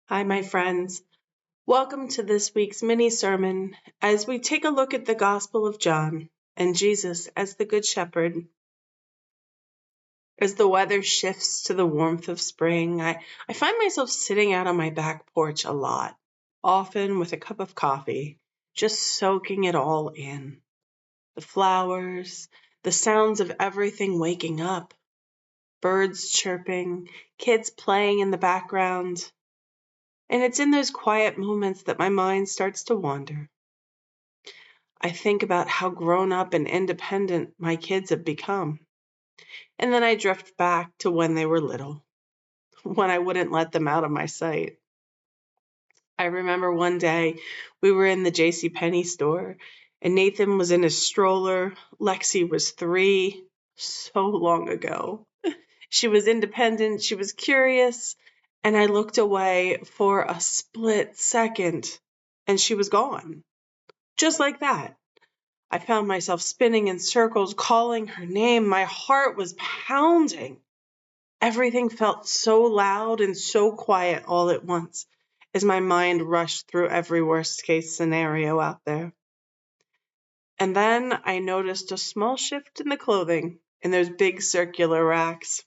Hi, my friends. Welcome to this week's mini sermon as we take a look at the Gospel of John and Jesus as the Good Shepherd. As the weather shifts to the warmth of spring, I find myself sitting out on my back porch a lot, often with a cup of coffee, just soaking it all in. The flowers, the sounds of everything waking up, birds chirping, kids playing in the background. And it's in those quiet moments that my mind starts to wander. I think about how grown up and independent my kids have become. And then I drift back to when they were little, when I wouldn't let them out of my sight. I remember one day we were in the JCPenney store and Nathan was in his stroller. Lexi was 3, so long ago. She was independent, she was curious, and I looked away for a split second and she was gone. Just like that. I found myself spinning in circles, calling her name. My heart was pounding. Everything felt so loud and so quiet all at once as my mind rushed through every worst case scenario out there. And then I noticed a small shift in the clothing in those big circular racks.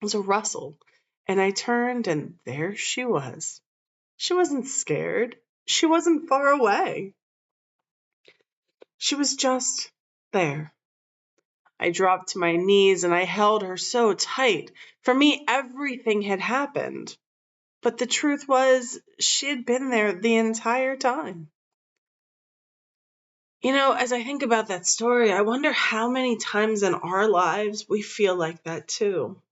It was a rustle, and I turned and there she was. She wasn't scared. She wasn't far away. She was just there. I dropped to my knees and I held her so tight. For me, everything had happened. But the truth was, she had been there the entire time. As I think about that story, I wonder how many times in our lives we feel like that too.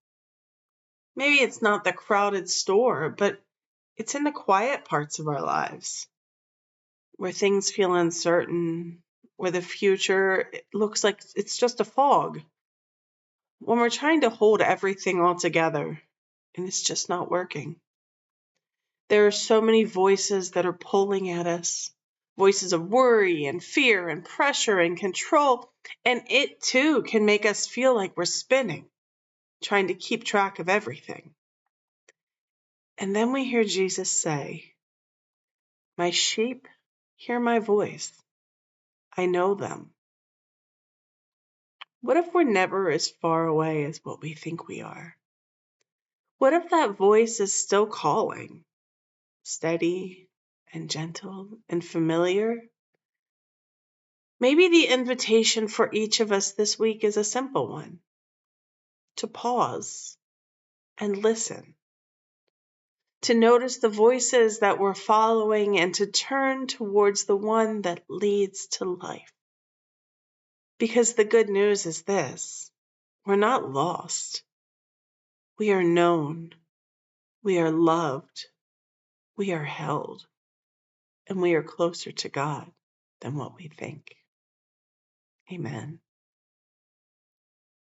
Maybe it's not the crowded store, but it's in the quiet parts of our lives where things feel uncertain, where the future looks like it's just a fog. When we're trying to hold everything all together and it's just not working. There are so many voices that are pulling at us. Voices of worry and fear and pressure and control. And it too can make us feel like we're spinning, trying to keep track of everything. And then we hear Jesus say, "My sheep hear my voice. I know them." What if we're never as far away as what we think we are? What if that voice is still calling, steady and gentle and familiar? Maybe the invitation for each of us this week is a simple one: to pause and listen, to notice the voices that we're following and to turn towards the one that leads to life. Because the good news is this: we're not lost. We are known. We are loved. We are held. And we are closer to God than what we think. Amen.